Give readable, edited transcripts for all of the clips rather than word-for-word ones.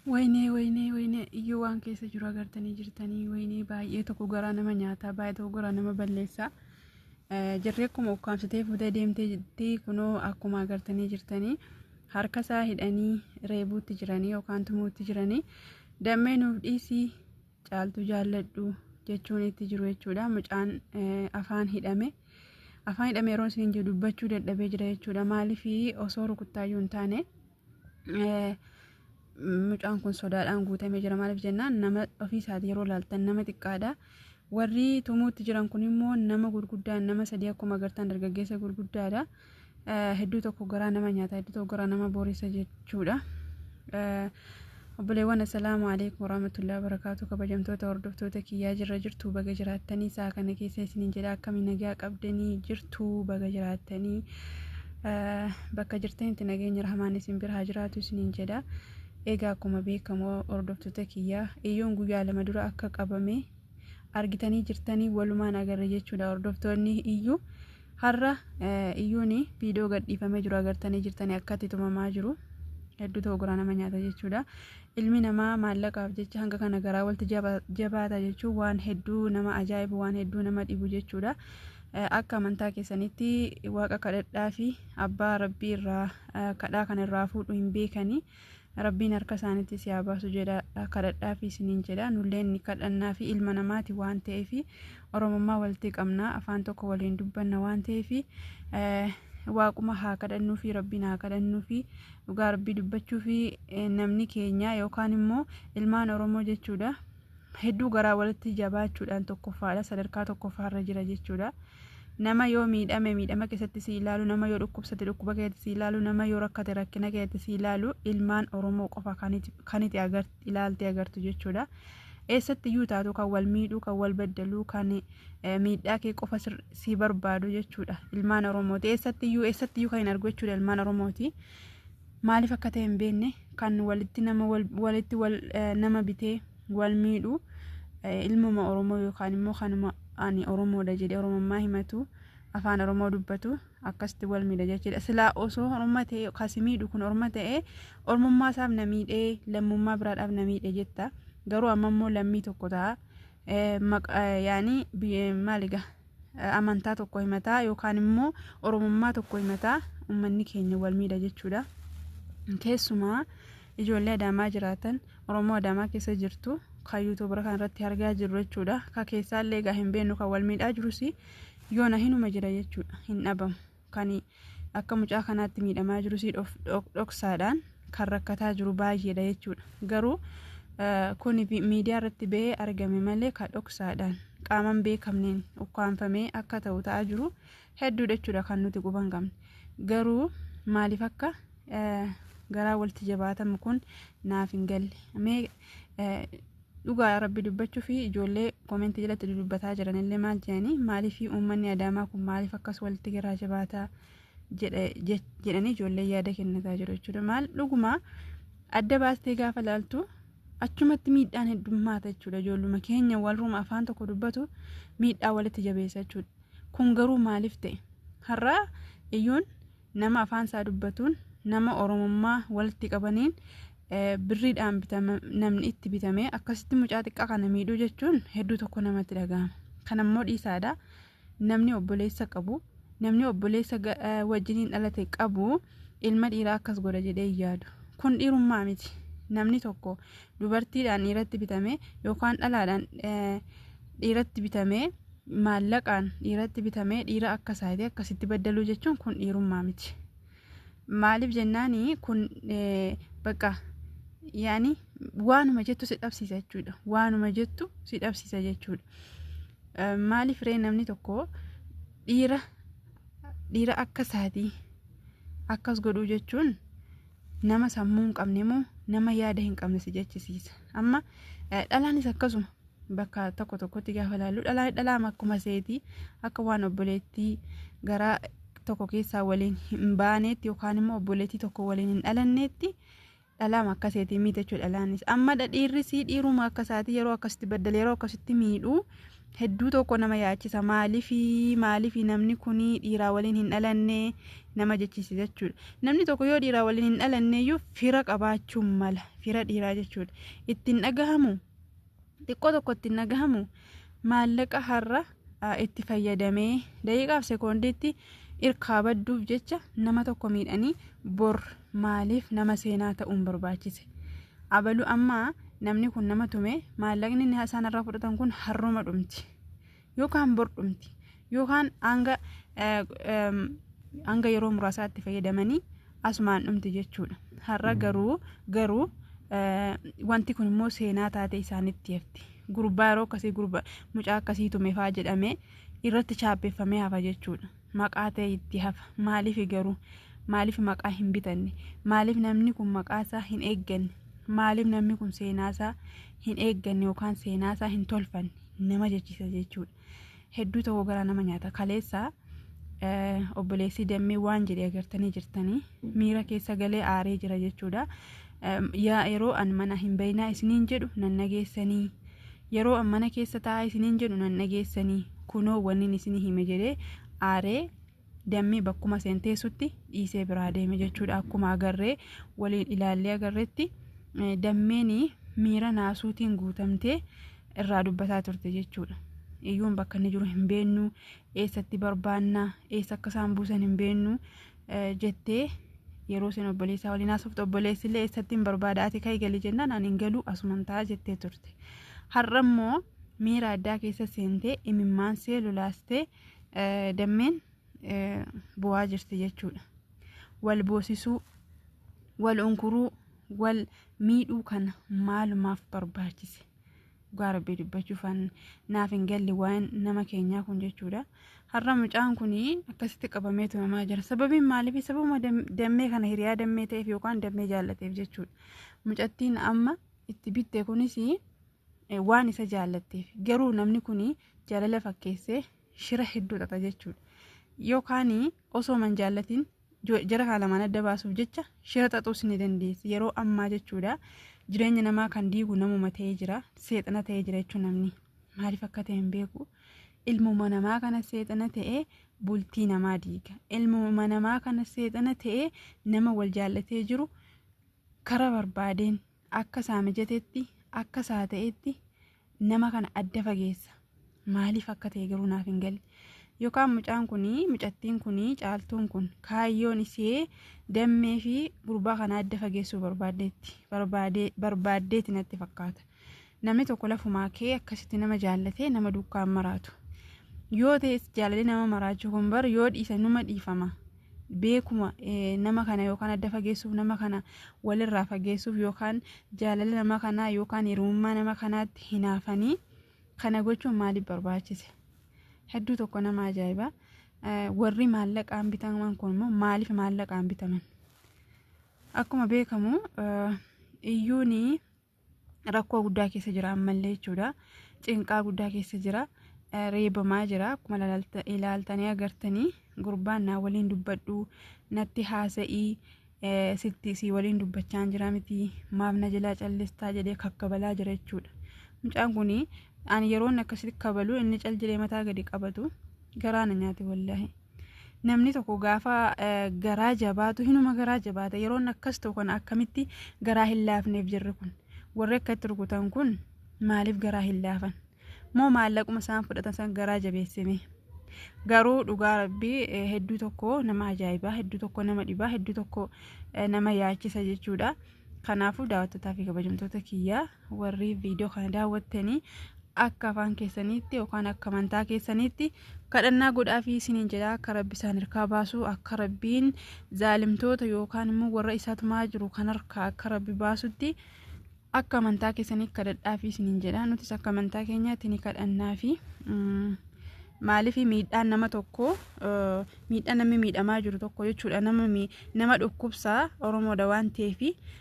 Wayne iyyuu waan keessa jiru agartanii jirtanii wayne baay'ee tokko garaa nama nyaataa baay'ee tokko garaa nama balleessa. Jirree akkuma ukkaamsitee fuutee deemtee jirti kunoo akkuma agartanii jirtanii harka isaa hidhanii reebuutti jiranii yookaan tumuutti jiranii dammee nuuf dhiisii caaltu jaalladhu jechuun itti jiru jechuudha. Mucaan afaan hidhame yeroo isin jedhu dubbachuu dadhabee jira jechuudha. Maaliif osoo rukuttaayyuu hin taane mucaan kun sodaadhaan guutamee jira. Maaliif jennaan nama ofii isaatii yeroo laaltan nama xiqqaadha. Warri tumuutti jiran kun immoo nama gurguddaa nama sadii akkuma agartan dargaggeessa gurguddaadha. Hedduu tokko garaa nama nyaata hedduu tokko garaa nama boorisa jechuudha. Obboleewwan assalaamu alaykum warahmatullahi wabarakatuh. Kabajamtoota hordoftoota kiyyaa jirra jirtu baga jiraattanii isaa kana keessa isiniin jedha akkamiin nagaa qabdanii jirtu baga jiraattanii bakka jirtanitti nageenya rahmaan isin bira haa jiraatu isiniin jedha. Egaa akkuma beekamoo hordoftoota kiyyaa iyyoon guyyaa lama dura akka qabame argitanii jirtanii walumaan agarre jechuudha. Hordoftoonni iyyuu har'a iyyuun viidiyoo gadhiifamee jiru agartanii jirtanii akkatti tumamaa jiru. Hedduu ta'u garaa nama nyaata jechuudha. Ilmi namaa maallaqaaf jecha hanga kana garaa walti jabaata jechuun waan hedduu nama ajaa'ibu waan hedduu nama dhibu jechuudha. Akka amantaa keessanitti waaqa kadhadhaa fi abbaa rabbii irraa kadhaa kana irraa fuudhu hin beekanii rabbiin harka isaaniitti si haa baasu jedha kadhadhaa fi isiniin jedha. Nulleen ni kadhannaa fi ilma namaati waan ta'eef oromummaa walitti qabna afaan tokko waliin dubbanna waan ta'eef waaquma haa kadhannuu fi rabbiin haa kadhannuu fi dhugaa rabbii dubbachuu fi namni keenya yookaan immoo ilmaan oromoo jechuudha hedduu garaa walitti jabaachuudhaan tokkoffaadha sadarkaa tokkoffaarra jira jechuudha. Nama yoo miidhama keessatti si ilaalu nama yoo dhukkubsate dhukkuba keessatti si ilaalu nama yoo rakkate rakkina keessatti si ilaalu ilmaan oromoo qofa kaniti ilaaltee agartu jechuudha. Eessatti iyyuu taatu kan wal miidhuu kan wal baddaluu kan miidhaa kee qofa si barbaadu jechuudha. Ilmaan oromooti eessatti iyyuu kan hin argu jechuudha ilmaan oromooti. Maaliif akka ta'e hin beekne kan walitti nama bitee wal miidhu ilmuma oromoo yookaan immoo kanuma ani oromoodha jedhee oromummaa himatu afaan oromoo dubbatu akkasitti wal miidha jechuudha. Silaa osoo oromummaa ta'e kasi miidhu kun oromummaa ta'e oromummaa isaaf na miidhee lammummaa biraadhaaf na miidhe jetta. Garuu amma immoo lammii tokko ta'a yaani maaliga amantaa tokko himataa yookaan immoo oromummaa tokko himataa uummanni keenya wal miidha jechuudha. Keessumaa ijoollee adaamaa jiraatan oromoo adaamaa keessa jirtu kan yuutuubara kan irratti argaa jirru jechuudha. Ka keessaallee egaa hin beeknu kan wal miidhaa jirus yoona hinuma jira jechuudha hin dhabamu. Kan akka mucaa kanaatti miidhamaa jirus dhoksaadhaan kan rakkataa jiru baay'eedha jechuudha. Garuu kun miidiyaa irratti ba'ee argame malee kan dhoksaadhaan qaaman beekamneen ukkaanfamee akka ta'u ta'aa jiru hedduudha jechuudha kan nuti quban qabne. Garuu maaliif akka garaa walitti jabaatamu kun naaf hin galle. Dhugaa rabbi dubbachuu fi ijoollee koomentii jalatti dubbataa jiranillee maal jedhanii maaliif uummanni adaamaa kun maaliif akkas walitti garaa jabaataa jedhanii ijoollee yaada kennataa jiru jechuudha. Maal dhuguma adda baastee gaafa laaltu achumatti miidhaan heddummaata jechuudha. Ijoolluma keenya walruma afaan tokko dubbatu miidhaa walitti jabeessa jechuudha. Kun garuu maaliif ta'e har'a iyyuun nama afaan isaa dubbatuun nama oromummaa walitti qabaniin birriidhaan namni itti bitamee akkasitti mucaa xiqqaa kana miidhuu jechuun hedduu tokko namatti dhagahama. Kan ammoo dhiisaadha namni obboleessa qabu namni obboleessa wajjiniin dhalate qabu ilma dhiiraa akkas godha jedhee yaadu. Kun dhiirummaa miti. Namni tokko dubartiidhaan dhiiratti bitame yookaan dhalaadhaan dhiiratti bitame maallaqaan dhiiratti bitame dhiira akka isaati akkasitti baddaluu jechuun kun dhiirummaa miti. Maaliif jennaani kun bakka yaani waanuma jettu si dhabsiisa jechuudha. Waanuma jettu si dhabsiisa jechuudha. Maaliif ree namni tokko dhiira akka isaati akkas godhuu jechuun nama sammuu hin qabne moo nama yaada hin qabne si jechisiisa. Amma dhalaanis akkasuma bakka tokkotti gaafa laallu dhalaan akkuma seetii akka waan obboleettii garaa tokko keessaa waliin hin baaneetti yookaan immoo obboleettii tokko waliin hin dhalanneetti dhalaama akkaseetii miite jechuudha. Dhalaanis amma dhiirri dhiiruma akka isaati yeroo akkasitti baddale yeroo akkasitti miidhu hedduu tokko nama yaachisa. Maaliif namni kuni dhiiraa waliin hin dhalanne nama jechisiisa jechuudha. Namni tokko yoo dhiiraa waliin hin dhalanne iyyuu fira qabaachuun mala, fira dhiiraa jechuudha. Ittiin dhagahamu xiqqoo tokko ittiin dhagahamu maallaqa har'a itti fayyadamee daqiiqaaf sekoondiitti irkaa badduuf jecha nama tokko miidhanii bor maaliif nama seenaa ta'uun barbaachise. Abalu amma namni kun nama tume maallaqni inni isaan irraa fudhatan kun harruma dhumti yookaan bor dhumti yookaan hanga yeroo muraasaatti fayyadamanii asumaan dhumti jechuudha. Har'a garuu wanti kun immoo seenaa taate isaanitti hafti. Gurbaa yeroo akkasii mucaa akkasii tume fa'aa jedhamee irratti chaappeeffamee hafa jechuudha. Maqaa ta'e itti hafa. Maaliif maqaa hin bitanne? Maaliif namni kun maqaasaa hin eegganne? Maaliif namni kun seenaasaa hin eegganne yookaan seenaasaa hin tolfanne? Nama jechisa jechuudha. Hedduu ta'uu gara nama nyaata. Kaleessaa obboleessi dammee waan jedhee agartanii jirtanii miira keessa galee aaree jira jechuudha. Yeroo an mana hin bayinaa isiniin jedhu nan nageessanii, yeroo an mana keessa taa'aa isiniin jedhu nan nageessanii, kunoo wanni isinii hime jedhee aaree dammee bakkuma seenteessutti dhiisee biraa deeme jechuudha. Akkuma agarree waliin ilaallee agarreetti dammeen miira naasuutiin guutamtee irraa dubbataa turte jechuudha. Iyyuun bakka inni jiru hin beennu, eessatti barbaannaa, eessa akka isaan buusan hin beennu jettee yeroo isin obboleessaa waliin haasofte obboleessi illee eessatti hin barbaada ati ka'ii galii jennaan ani hin galuu asuman ta'a jettee turte. Har'a immoo miira addaa keessa seentee imimmaan see lolaastee dammeen bu'aa jirti jechuudha. Wal boosisuu, wal unkuruu, wal miidhuu kana maalumaaf barbaachise? Gaarabee dubbachuufan naaf hin galle waan nama keenyaa kun jechuudha. Har'a mucaan kun akkasitti qabamee tumamaa jira. Sababiin maaliif? Sababuma dammee kana hiriyaa dammee ta'eef yookaan dammee jaallateef jechuudha. Mucattiin amma itti bitte kunis waan isa jaallatteef. Garuu namni kun jaalala fakkeessee shira hedduu xaxa jechuudha. Yookaan osoo man jaallatiin jara kana lamaan adda baasuuf jecha shira xaxuus ni dandeessi. Yeroo ammaa jechuudha. Jireenya namaa kan diigu namuma ta'ee jira, seexana ta'ee jira jechuun namni maaliif akka ta'e hin beeku. Ilmuma namaa kana seexana ta'ee bultii namaa diiga. Ilmuma namaa kana seexana ta'ee nama wal jaallatee jiru karaa barbaadeen akka isaa mijateetti akka isaa ta'etti nama kana adda fageessa. Maaliif akka ta'e garuu naaf hin galle. Yookaan mucattiin kuni caaltuun kun kaayyoon isee dammee fi gurbaa kana adda fageessuu barbaaddeeti natti fakkaata. Namni tokko lafumaa kee akkasitti nama jaallatee nama dukkaan maraatu. Yoo ta'es jaalallee nama maraachuu kun bar yoo dhiisa numa dhiifama. Beekuma nama kana yookaan adda fageessuuf nama kana walirraa fageessuuf yookaan jaalallee nama kanaa yookaan hirummaa nama kanaatti hinaafanii kana gochuun maaliif barbaachise? Hedduu tokko nama ajaa'iba. Warri maallaqaan bitaman kun immoo maaliif maallaqaan bitaman? Akkuma beekamu iyyuun rakkoo guddaa keessa jira ammallee jechuudha. Cinqaa guddaa keessa jira. Reebamaa jira. Akkuma ilaaltanii agartanii gurbaan naa waliin dubbadhu natti haasa'ii si waliin dubbachaa jira miti maaf na jalaa callistaa jedhee kakkabalaa jira jechuudha. Mucaan kun ani yeroon akkasitti kabalu inni cal jedhee mataa gadi qabatu garaa na nyaate wallaahi. Namni tokko gaafa garaa jabaatu hinuma garaa jabaata. Yeroon akkas ta'u kan akkamitti garaa hin laafneef jirri kun? Warri akkatti rukutan kun maaliif garaa hin laafan? Moo maallaquma isaan fudhatan san garaa jabeessime? Garuu dhugaa rabbii hedduu tokko nama ajaa'ibaa, hedduu tokko nama dhibaa, hedduu tokko nama yaachisa jechuudha. Kanaafuu daawwattootaa fi kabajamtoota kiyyaa warri viidiyoo kana daawwattanii akka afaan keessaniitti yookaan akka amantaa keessaniitti kadhannaa godhaa fi isiniin jedha akka rabbi isaan harkaa baasu, akka rabbiin zaalimtoota yookaan immoo warra isaatumaa jiru kan harkaa akka rabbi baasutti akka amantaa keessanii kadhadhaa fi isiniin jedha. Nutis akka amantaa keenyaatti ni kadhannaa fi maaliif miidhaan nama tokko miidhaan namni miidhamaa jiru tokko jechuudha. Nama dhukkubsaa Oromoodha waan ta'eef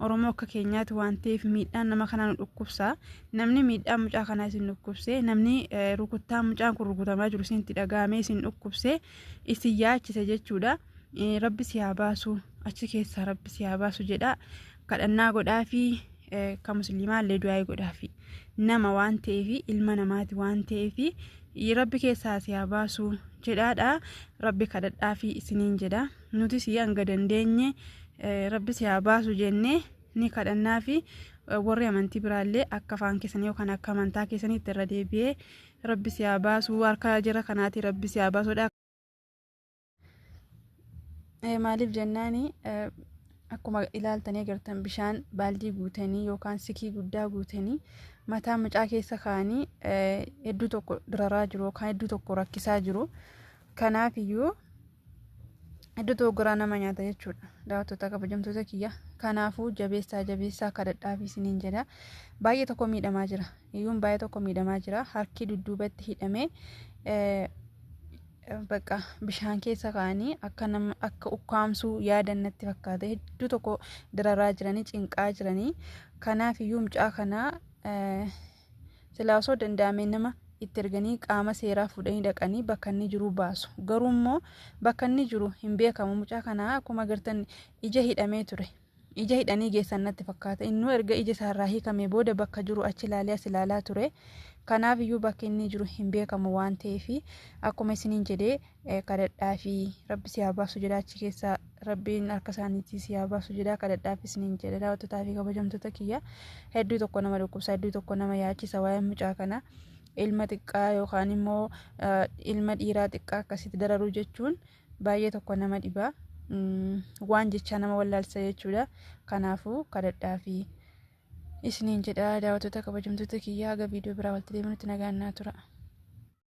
Oromoo akka keenyaatti waan ta'eef miidhaan nama kanaa nu dhukkubsaa. Namni miidhaan mucaa kanaa isin dhukkubsee, namni rukuttaa mucaan kun rukutamaa jiru isinitti dhagahamee isin dhukkubsee isin yaachise jechuudha. Rabbi si haa baasu, achi keessaa rabbi si haa baasu jedha. Kadhannaa godhaa fi kan musliimaa illee du'aa godhaa fi nama waan ta'eef ilma namaati waan ta'eef rabbi keessaa si haa baasu jedhaadha. Rabbi kadhadhaa fi isiniin jedha. Nutis hanga dandeenye rabbi si haa baasu jennee ni kadhannaa fi warri amantii biraallee akka afaan keessanii yookaan akka amantaa keessaniitti irra deebi'ee rabbi si haa baasu harka jira kanaati rabbi si haa baasudha. Maaliif jennaani akkuma ilaaltanii agartan bishaan baaldii guutanii yookaan sikii guddaa guutanii mataa mucaa keessa kaanii hedduu tokko diraraa jiru yookaan hedduu tokko rakkisaa jiru. Kanaaf iyyuu hedduu tokko garaa nama nyaata jechuudha. Daawwattoota kabajamtoota kiyya. Kanaafuu jabeessaa kadhadhaa fi isiniin jedha. Baay'ee tokko miidhamaa jira. Iyyuun baay'ee tokko miidhamaa jira. Harki dudduubatti hidhamee bakka bishaan keessa kaanii akka ukkaamsuu yaadannatti fakkaata. Hedduu tokko diraraa jiranii cinqaa jiranii. Kanaaf iyyuu mucaa kanaa silaa osoo danda'ame nama itti erganii qaama seeraa fuudhanii dhaqanii bakka inni jiru baasu. Garuu immoo bakka inni jiru hin beekamu. Mucaa kanaa akkuma agartan ija hidhamee ture. Ija hidhanii geessan natti fakkaata. Innuu erga ija isaarraa hiikamee booda bakka jiru achi ilaalee as ilaalaa ture. Kanaaf iyyuu bakki inni jiru hin beekamu waan ta'eef akkuma isiniin jedhee kadhadhaa fi rabbi si haa baasu jedha. Achi keessa rabbiin harka isaaniitii si haa baasu jedha. Kadhadhaa fi isiniin jedha. Daawwattootaa fi kabajamtoota kiyya. Hedduu tokko nama dhukkubsa, hedduu tokko nama yaachisa waa'ee mucaa kana. Ilma xiqqaa yookaan immoo ilma dhiiraa xiqqaa akkasitti dararuu jechuun baay'ee tokko nama dhiba. Waan jecha nama wallaalsa jechuudha. Kanaafuu kadhadhaa fi isiniin jedha. Daawwattoota kabajamtoota kiyya haga viidiyoo biraa walitti deebinutti nagaan naa tura.